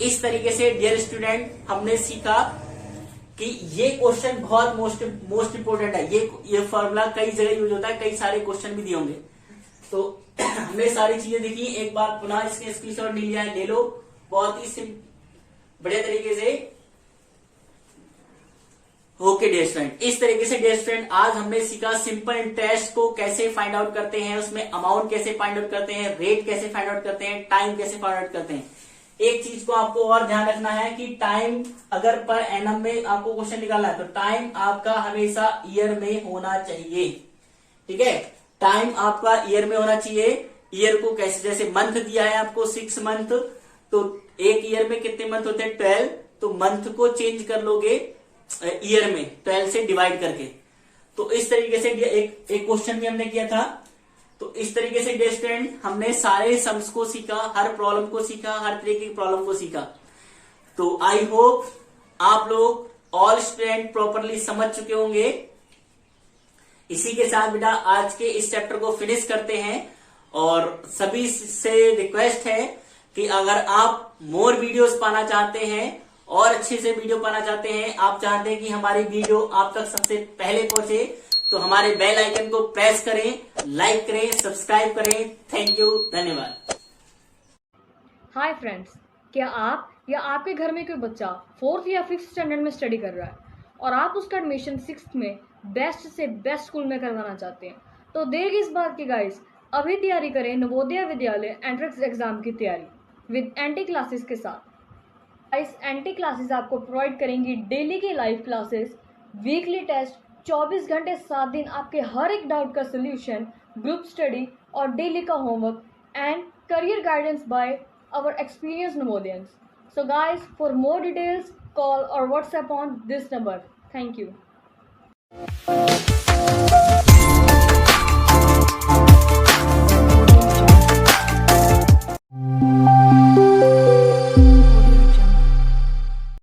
इस तरीके से डियर स्टूडेंट हमने सीखा कि ये क्वेश्चन बहुत मोस्ट इंपोर्टेंट है, ये फॉर्मूला कई जगह यूज होता है, कई सारे क्वेश्चन भी दिए होंगे। तो हमने सारी चीजें देखी, एक बार पुनः इसके स्क्रीनशॉट ले लिया है, ले लो, बहुत ही बढ़िया तरीके से। ओके डियर स्टूडेंट, इस तरीके से डियर स्टूडेंट आज हमने सीखा सिंपल इंटरेस्ट को कैसे फाइंड आउट करते हैं, उसमें अमाउंट कैसे फाइंड आउट करते हैं, रेट कैसे फाइंड आउट करते हैं, टाइम कैसे फाइंड आउट करते हैं। एक चीज को आपको और ध्यान रखना है कि टाइम अगर पर एनम में आपको क्वेश्चन निकालना है तो टाइम आपका हमेशा ईयर में होना चाहिए। ठीक है, टाइम आपका ईयर में होना चाहिए। ईयर को कैसे, जैसे मंथ दिया है आपको 6 मंथ, तो एक ईयर में कितने मंथ होते हैं 12, तो मंथ को चेंज कर लोगे ईयर में 12 से डिवाइड करके। तो इस तरीके से एक क्वेश्चन भी हमने किया था। तो इस तरीके से डियर स्टूडेंट हमने सारे सम्स को सीखा, हर प्रॉब्लम को सीखा, हर तरीके की प्रॉब्लम को सीखा। तो आई होप आप लोग ऑल स्टूडेंट प्रॉपरली समझ चुके होंगे। इसी के साथ बेटा आज के इस चैप्टर को फिनिश करते हैं, और सभी से रिक्वेस्ट है कि अगर आप मोर वीडियोस पाना चाहते हैं और अच्छे से वीडियो पाना चाहते हैं, आप चाहते हैं कि हमारी वीडियो आप तक सबसे पहले पहुंचे, तो हमारे बेल आइकन को प्रेस करें, लाइक करें, सब्सक्राइब करें। थैंक यू, धन्यवाद। हाय फ्रेंड्स, क्या आप या आपके घर में कोई बच्चा 4th या 5th स्टैंडर्ड में स्टडी कर रहा है और आप उसका एडमिशन 6th में बेस्ट से बेस्ट स्कूल में करवाना चाहते हैं, तो देर किस बात की गाइस, अभी तैयारी करें नवोदय विद्यालय एंट्रेंस एग्जाम की तैयारी विद एंटी क्लासेस के साथ। गाइस, एंटी क्लासेस आपको प्रोवाइड करेंगी डेली की लाइव क्लासेस, वीकली टेस्ट, 24 घंटे 7 दिन आपके हर एक डाउट का सोल्यूशन, ग्रुप स्टडी और डेली का homework and career guidance bye our experienced Navodayans. So guys, for more details, call or WhatsApp on this number. Thank you.